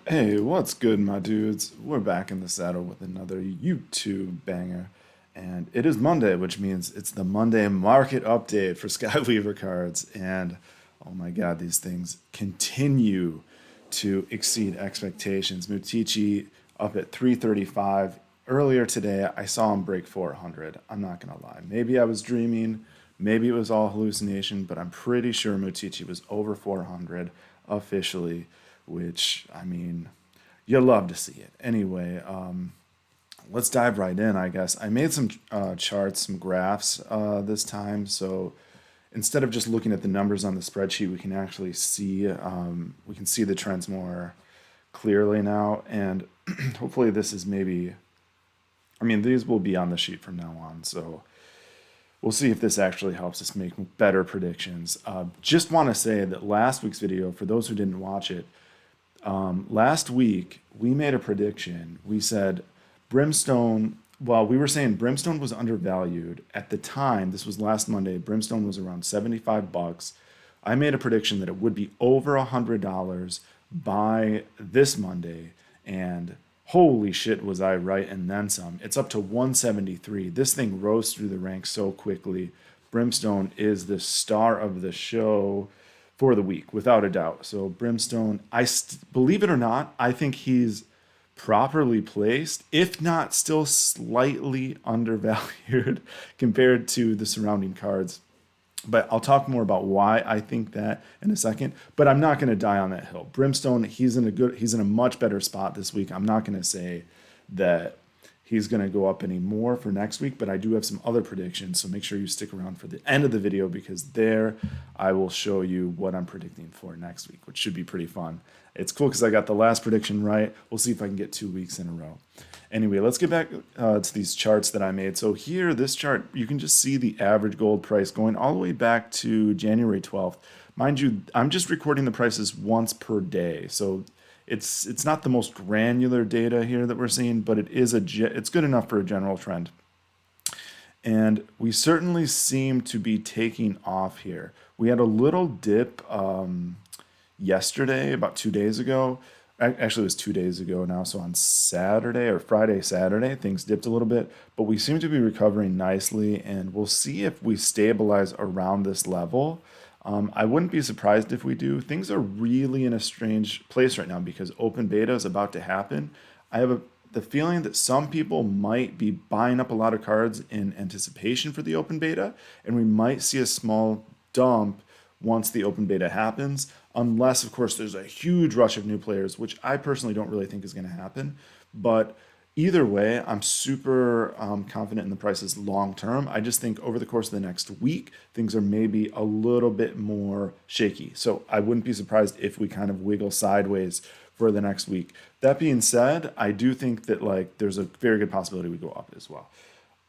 Hey, what's good, my dudes? We're back in the saddle with another YouTube banger. And it is Monday, which means it's the Monday market update for Skyweaver cards. And oh my god, these things continue to exceed expectations. Mootichi up at 335. Earlier today, I saw him break 400. I'm not going to lie. Maybe I was dreaming, maybe it was all hallucination, but I'm pretty sure Mootichi was over 400 officially, which, I mean, you love to see it. Anyway, let's dive right in, I guess. I made some charts, some graphs this time, so instead of just looking at the numbers on the spreadsheet, we can actually see the trends more clearly now, and hopefully this is maybe, I mean, these will be on the sheet from now on, so we'll see if this actually helps us make better predictions. Just want to say that last week's video, for those who didn't watch it, last week we made a prediction. We said Brimstone, well, we were saying Brimstone was undervalued. At the time, this was last Monday, Brimstone was around 75 bucks. I made a prediction that it would be over $100 by this Monday, and holy shit was I right and then some. It's up to 173. This thing rose through the ranks so quickly. Brimstone is the star of the show for the week, without a doubt. So Brimstone, believe it or not, I think he's properly placed, if not still slightly undervalued compared to the surrounding cards. But I'll talk more about why I think that in a second. But I'm not going to die on that hill. Brimstone, he's in a much better spot this week. I'm not going to say that he's going to go up any more for next week, but I do have some other predictions. So make sure you stick around for the end of the video, because there I will show you what I'm predicting for next week, which should be pretty fun. It's cool because I got the last prediction right. We'll see if I can get 2 weeks in a row. Anyway, let's get back to these charts that I made. So here, this chart, you can just see the average gold price going all the way back to January 12th. Mind you, I'm just recording the prices once per day. So it's not the most granular data here that we're seeing, but it's good enough for a general trend. And we certainly seem to be taking off here. We had a little dip yesterday, about 2 days ago. Actually, it was 2 days ago now. So on Saturday or Friday, Saturday, things dipped a little bit, but we seem to be recovering nicely, and we'll see if we stabilize around this level. I wouldn't be surprised if we do. Things are really in a strange place right now because open beta is about to happen. I have the feeling that some people might be buying up a lot of cards in anticipation for the open beta, and we might see a small dump once the open beta happens, unless, of course, there's a huge rush of new players, which I personally don't really think is going to happen. But either way, I'm super confident in the prices long term. I just think over the course of the next week, things are maybe a little bit more shaky. So I wouldn't be surprised if we kind of wiggle sideways for the next week. That being said, I do think that there's a very good possibility we go up as well.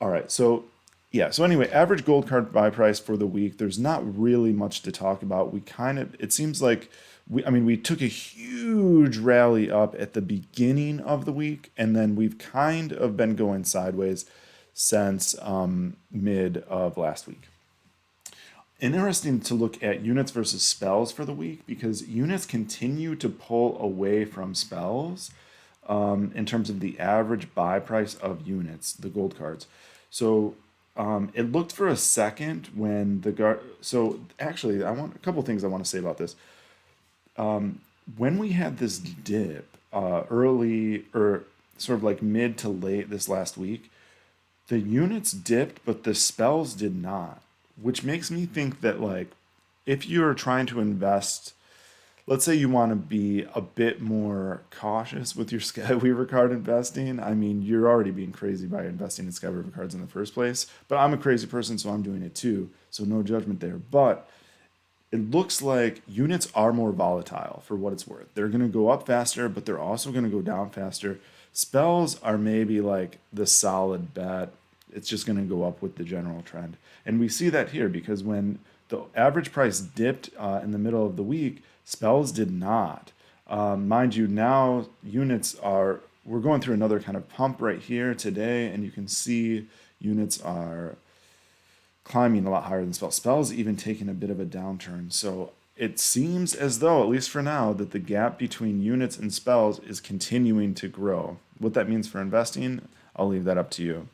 All right, so yeah, so anyway, average gold card buy price for the week. There's not really much to talk about. It seems like we took a huge rally up at the beginning of the week, and then we've kind of been going sideways since mid of last week. Interesting to look at units versus spells for the week, because units continue to pull away from spells in terms of the average buy price of units, the gold cards. So it looked for a second when the guard. So actually, I want a couple things I want to say about this. When we had this dip early, or sort of like mid to late this last week, the units dipped, but the spells did not, which makes me think that if you're trying to invest, let's say you want to be a bit more cautious with your Skyweaver card investing. I mean, you're already being crazy by investing in Skyweaver cards in the first place, but I'm a crazy person, so I'm doing it too. So no judgment there. But it looks like units are more volatile for what it's worth. They're going to go up faster, but they're also going to go down faster. Spells are maybe like the solid bet. It's just going to go up with the general trend. And we see that here because when the average price dipped in the middle of the week, spells did not. Mind you, now we're going through another kind of pump right here today, and you can see units are climbing a lot higher than spells. Spells even taking a bit of a downturn. So it seems as though, at least for now, that the gap between units and spells is continuing to grow. What that means for investing, I'll leave that up to you.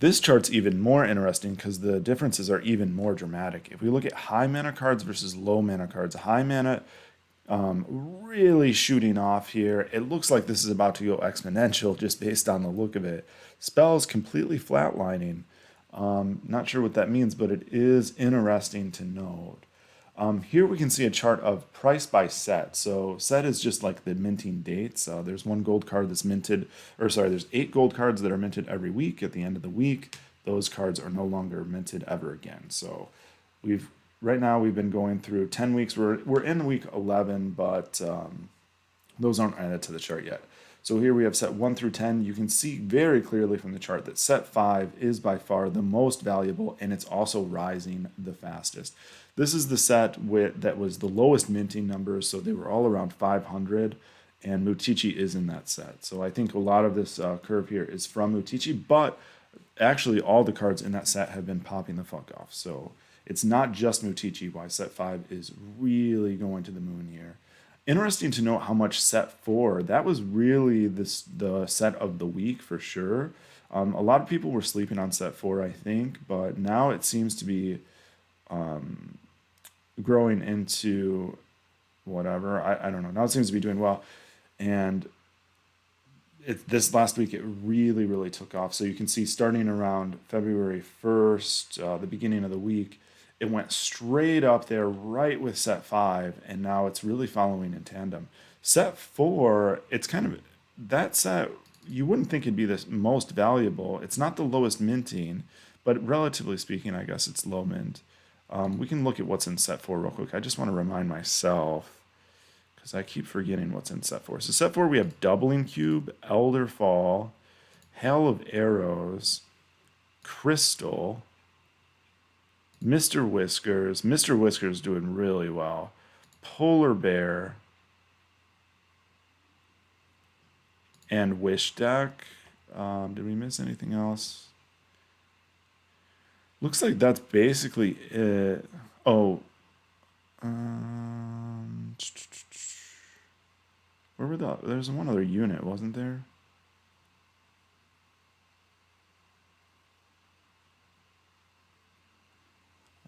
This chart's even more interesting because the differences are even more dramatic. If we look at high mana cards versus low mana cards, high mana really shooting off here. It looks like this is about to go exponential just based on the look of it. Spells completely flatlining. Not sure what that means, but it is interesting to note. Here we can see a chart of price by set. So set is just like the minting dates. There's one gold card that's minted, or sorry, there's 8 gold cards that are minted every week. At the end of the week, those cards are no longer minted ever again. So we've right now we've been going through 10 weeks. We're in week 11, but those aren't added to the chart yet. So here we have set 1 through 10. You can see very clearly from the chart that set 5 is by far the most valuable, and it's also rising the fastest. This is the set that was the lowest minting numbers, so they were all around 500, and Mootichi is in that set. So I think a lot of this curve here is from Mootichi, but actually all the cards in that set have been popping the fuck off. So it's not just Mootichi why set 5 is really going to the moon here. Interesting to note how much set 4, that was really the set of the week for sure. A lot of people were sleeping on set 4, I think, but now it seems to be growing into whatever. I don't know. Now it seems to be doing well. And this last week, it really, really took off. So you can see starting around February 1st, the beginning of the week, it went straight up there right with set 5, and now it's really following in tandem. Set 4, it's kind of, that set, you wouldn't think it'd be the most valuable. It's not the lowest minting, but relatively speaking, I guess it's low mint. We can look at what's in set 4 real quick. I just want to remind myself, because I keep forgetting what's in set 4. So set 4, we have Doubling Cube, Elder Fall, Hail of Arrows, Crystal, Mr. Whiskers. Mr. Whiskers doing really well. Polar Bear. And Wish Deck. Did we miss anything else? Looks like that's basically it. Oh. Where were there's one other unit, wasn't there?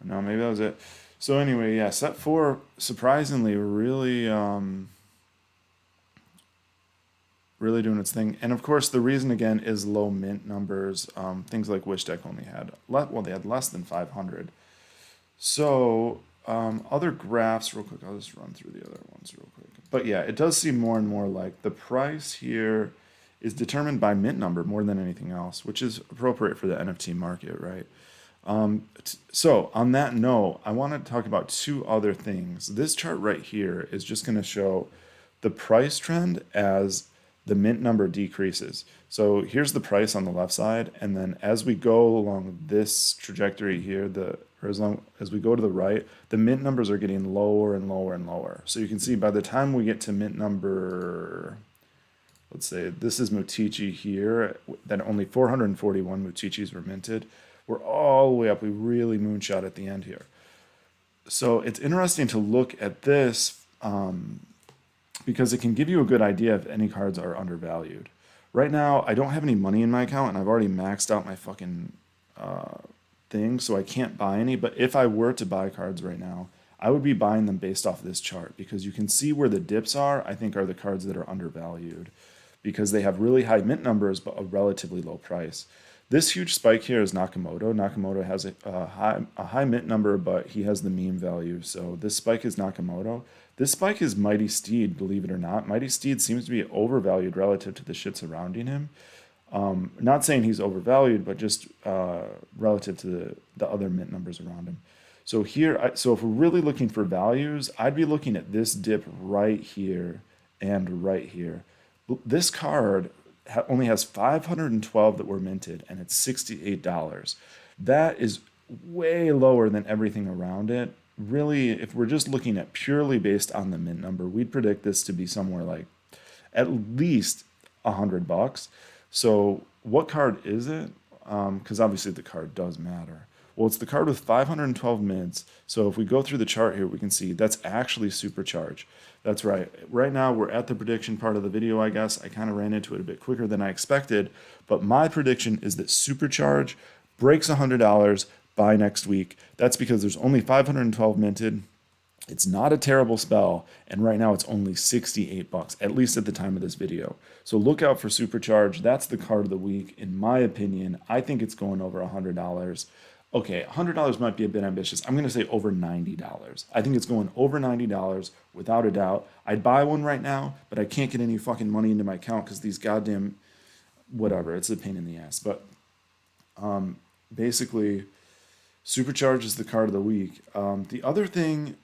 No, maybe that was it. So anyway, yeah, set 4 surprisingly really really doing its thing. And of course, the reason again is low mint numbers. Things like Wish Deck only had they had less than 500. So other graphs, real quick. I'll just run through the other ones real quick. But yeah, it does seem more and more like the price here is determined by mint number more than anything else, which is appropriate for the NFT market, right? So on that note, I want to talk about 2 other things. This chart right here is just going to show the price trend as the mint number decreases. So here's the price on the left side, and then as we go along this trajectory here, as we go to the right, the mint numbers are getting lower and lower and lower. So you can see by the time we get to mint number, let's say this is Mootichi here, that only 441 Mootichis were minted. We're all the way up. We really moonshot at the end here. So it's interesting to look at this because it can give you a good idea if any cards are undervalued. Right now, I don't have any money in my account, and I've already maxed out my fucking thing, so I can't buy any. But if I were to buy cards right now, I would be buying them based off of this chart because you can see where the dips are, I think, are the cards that are undervalued because they have really high mint numbers but a relatively low price. This huge spike here is Nakamoto. Nakamoto has a high mint number, but he has the meme value. So this spike is Nakamoto. This spike is Mighty Steed, believe it or not. Mighty Steed seems to be overvalued relative to the shit surrounding him. Not saying he's overvalued, but just relative to the other mint numbers around him. So here, so if we're really looking for values, I'd be looking at this dip right here and right here. This card only has 512 that were minted, and it's $68. That is way lower than everything around it. Really, if we're just looking at purely based on the mint number, we'd predict this to be somewhere like at least $100. So what card is it? Because obviously the card does matter. Well, it's the card with 512 mints. So if we go through the chart here, we can see that's actually supercharge. That's right. Right now, we're at the prediction part of the video, I guess. I kind of ran into it a bit quicker than I expected. But my prediction is that supercharge breaks $100 by next week. That's because there's only 512 minted. It's not a terrible spell, and right now it's only 68 bucks, at least at the time of this video. So look out for Supercharge. That's the card of the week, in my opinion. I think it's going over $100. Okay, $100 might be a bit ambitious. I'm going to say over $90. I think it's going over $90 without a doubt. I'd buy one right now, but I can't get any fucking money into my account because these goddamn, whatever, it's a pain in the ass. But basically, Supercharge is the card of the week. The other thing,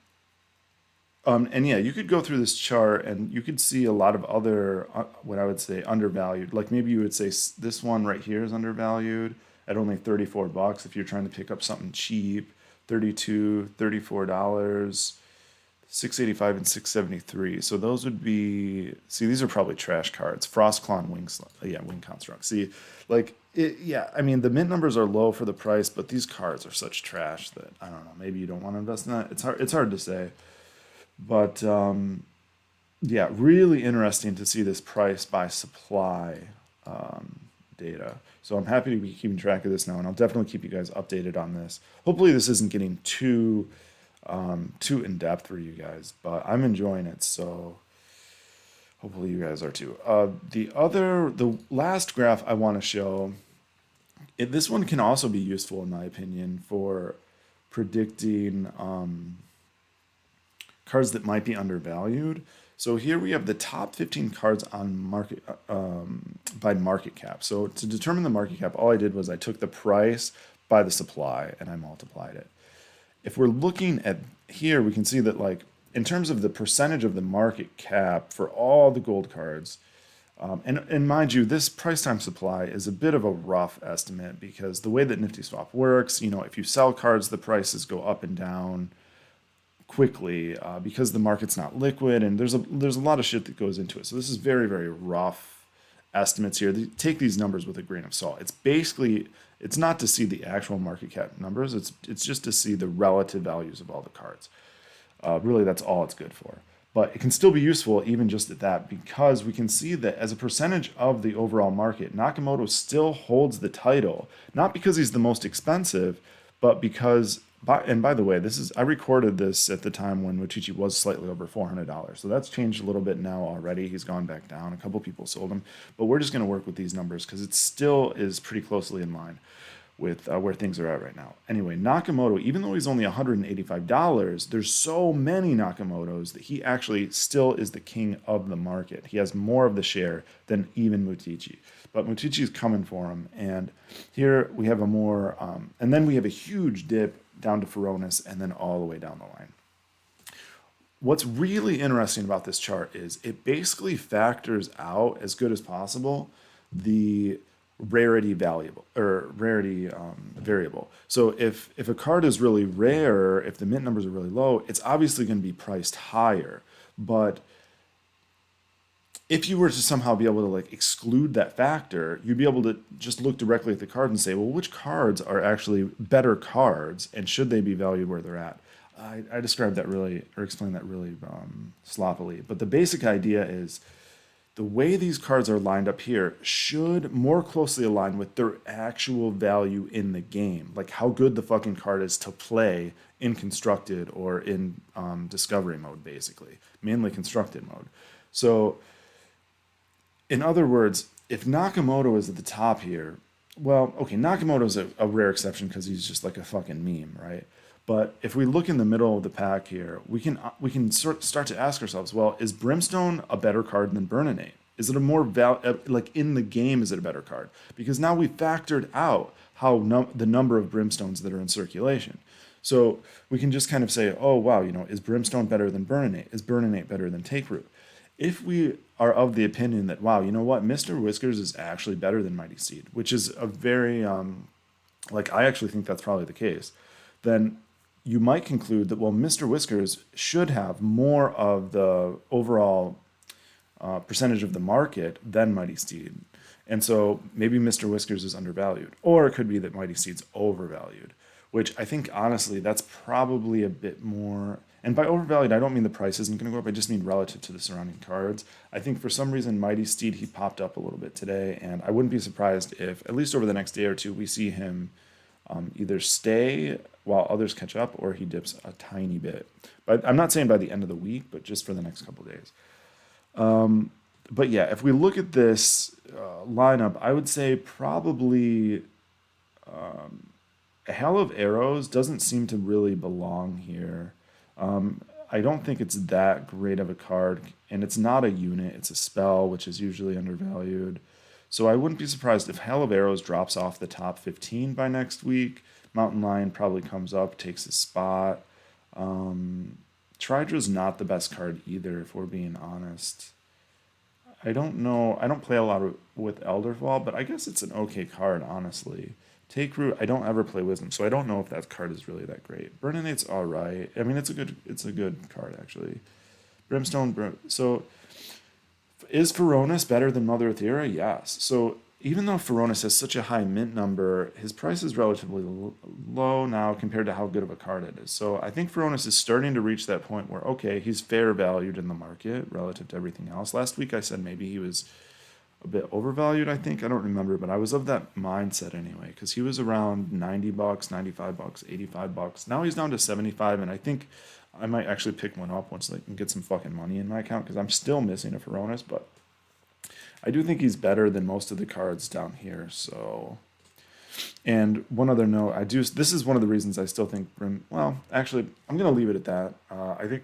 and yeah, you could go through this chart and you could see a lot of other, what I would say, undervalued. Like maybe you would say this one right here is undervalued at only 34 bucks if you're trying to pick up something cheap. 32, $34, 685 and 673. So those would be, see, these are probably trash cards. Frostclaw, Wing Construct. See, like, yeah, I mean, the mint numbers are low for the price, but these cards are such trash that, I don't know, maybe you don't want to invest in that. It's hard to say. But yeah, really interesting to see this price by supply data. So I'm happy to be keeping track of this now, and I'll definitely keep you guys updated on this. Hopefully this isn't getting too in depth for you guys, but I'm enjoying it, so hopefully you guys are too. The last graph I want to show, this one can also be useful in my opinion for predicting cards that might be undervalued. So here we have the top 15 cards on market by market cap. So to determine the market cap, all I did was I took the price by the supply and I multiplied it. If we're looking at here, we can see that like in terms of the percentage of the market cap for all the gold cards, and mind you, this price time supply is a bit of a rough estimate because the way that Nifty Swap works, you know, if you sell cards, the prices go up and down quickly because the market's not liquid, and there's a lot of shit that goes into it. So this is very, very rough estimates here. Take these numbers with a grain of salt. It's basically, it's not to see the actual market cap numbers. It's just to see the relative values of all the cards. Really, that's all it's good for. But it can still be useful even just at that, because we can see that as a percentage of the overall market, Nakamoto still holds the title, not because he's the most expensive, but because, and by the way, I recorded this at the time when Mootichi was slightly over $400. So that's changed a little bit now already. He's gone back down. A couple people sold him. But we're just going to work with these numbers because it still is pretty closely in line with where things are at right now. Anyway, Nakamoto, even though he's only $185, there's so many Nakamotos that he actually still is the king of the market. He has more of the share than even Mootichi. But Mootichi is coming for him. And here we have a more, and then we have a huge dip down to Furonis and then all the way down the line. What's really interesting about this chart is it basically factors out as good as possible the rarity variable. So if a card is really rare, if the mint numbers are really low, it's obviously going to be priced higher. But if you were to somehow be able to like exclude that factor, you'd be able to just look directly at the card and say, well, which cards are actually better cards and should they be valued where they're at? I described that really, or explained that really sloppily. But the basic idea is the way these cards are lined up here should more closely align with their actual value in the game. Like how good the fucking card is to play in constructed or in discovery mode, basically. Mainly constructed mode. So in other words, if Nakamoto is at the top here, well, okay, Nakamoto's a rare exception because he's just like a fucking meme, right? But if we look in the middle of the pack here, we can start to ask ourselves, well, is Brimstone a better card than Burninate? Is it a more like in the game? Is it a better card? Because now we factored out how the number of Brimstones that are in circulation. So we can just kind of say, oh wow, you know, is Brimstone better than Burninate? Is Burninate better than Take Root? If we are of the opinion that, wow, you know what, Mr. Whiskers is actually better than Mighty Seed, which is a very, like, I actually think that's probably the case, then you might conclude that, well, Mr. Whiskers should have more of the overall percentage of the market than Mighty Seed. And so maybe Mr. Whiskers is undervalued. Or it could be that Mighty Seed's overvalued. which I think honestly that's probably a bit more. And by overvalued, I don't mean the price isn't going to go up. I just mean relative to the surrounding cards. I think for some reason, Mighty Steed, he popped up a little bit today, and I wouldn't be surprised if, at least over the next day or two, we see him either stay while others catch up or he dips a tiny bit. But I'm not saying by the end of the week, but just for the next couple days. But yeah, if we look at this lineup, I would say probably a Hell of Arrows doesn't seem to really belong here. I don't think it's that great of a card, and it's not a unit, it's a spell, which is usually undervalued. So I wouldn't be surprised if Hell of Arrows drops off the top 15 by next week. Mountain Lion probably comes up, takes his spot. Tridra's not the best card either, if we're being honest. I don't know. I don't play a lot with Elderfall, but I guess it's an okay card, honestly. Take Root, I don't ever play Wisdom, so I don't know if that card is really that great. Burninate's all right. I mean, it's a good card actually. Brimstone. So, is Feronis better than Mother Ethera? Yes. So even though Feronis has such a high mint number, his price is relatively low now compared to how good of a card it is. So I think Feronis is starting to reach that point where, okay, he's fair valued in the market relative to everything else. Last week I said maybe he was a bit overvalued, I think. I don't remember, but I was of that mindset anyway, because he was around $90, $95, $85. Now he's down to 75, and I think I might actually pick one up once I can get some fucking money in my account, because I'm still missing a Feronis, but I do think he's better than most of the cards down here. So, and one other note, this is one of the reasons I still think well, actually, I'm going to leave it at that. I think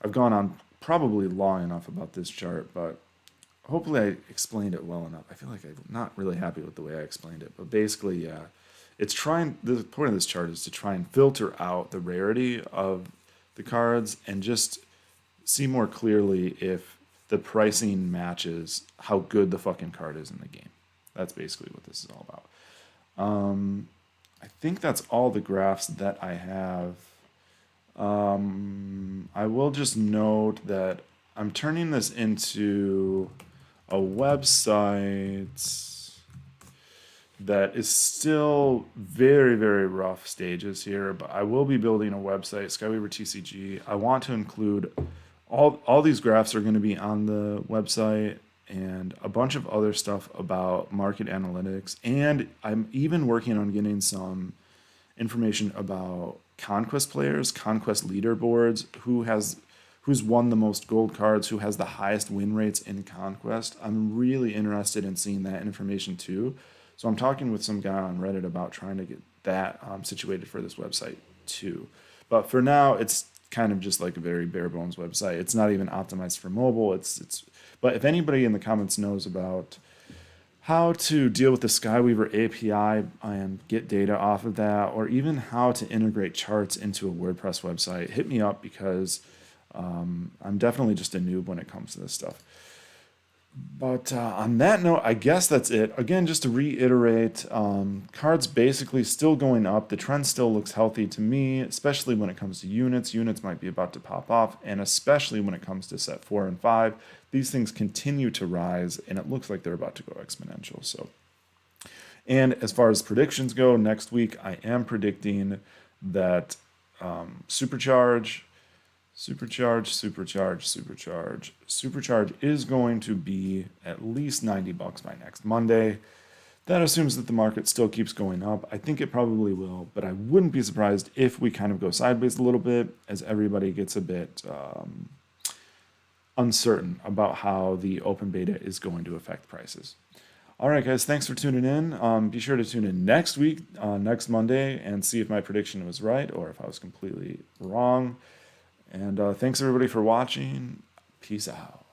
I've gone on probably long enough about this chart, but hopefully I explained it well enough. I feel like I'm not really happy with the way I explained it, but basically, yeah, the point of this chart is to try and filter out the rarity of the cards and just see more clearly if the pricing matches how good the fucking card is in the game. That's basically what this is all about. I think that's all the graphs that I have. I will just note that I'm turning this into a website that is still very, very rough stages here, but I will be building a website, Skyweaver TCG. I want to include all these graphs are going to be on the website and a bunch of other stuff about market analytics. And I'm even working on getting some information about Conquest players, Conquest leaderboards, who's won the most gold cards, who has the highest win rates in Conquest. I'm really interested in seeing that information too. So I'm talking with some guy on Reddit about trying to get that situated for this website too. But for now, it's kind of just like a very bare bones website. It's not even optimized for mobile. But if anybody in the comments knows about how to deal with the Skyweaver API and get data off of that, or even how to integrate charts into a WordPress website, hit me up, because I'm definitely just a noob when it comes to this stuff. But on that note, I guess that's it. Again, just to reiterate, cards basically still going up. The trend still looks healthy to me, especially when it comes to units. Units might be about to pop off, and especially when it comes to set 4 and 5. These things continue to rise, and it looks like they're about to go exponential. So, and as far as predictions go, next week I am predicting that Supercharge is going to be at least $90 by next Monday. That assumes that the market still keeps going up. I think it probably will, but I wouldn't be surprised if we kind of go sideways a little bit as everybody gets a bit uncertain about how the open beta is going to affect prices. All right, guys, thanks for tuning in. Be sure to tune in next week, next Monday, and see if my prediction was right or if I was completely wrong. And thanks, everybody, for watching. Peace out.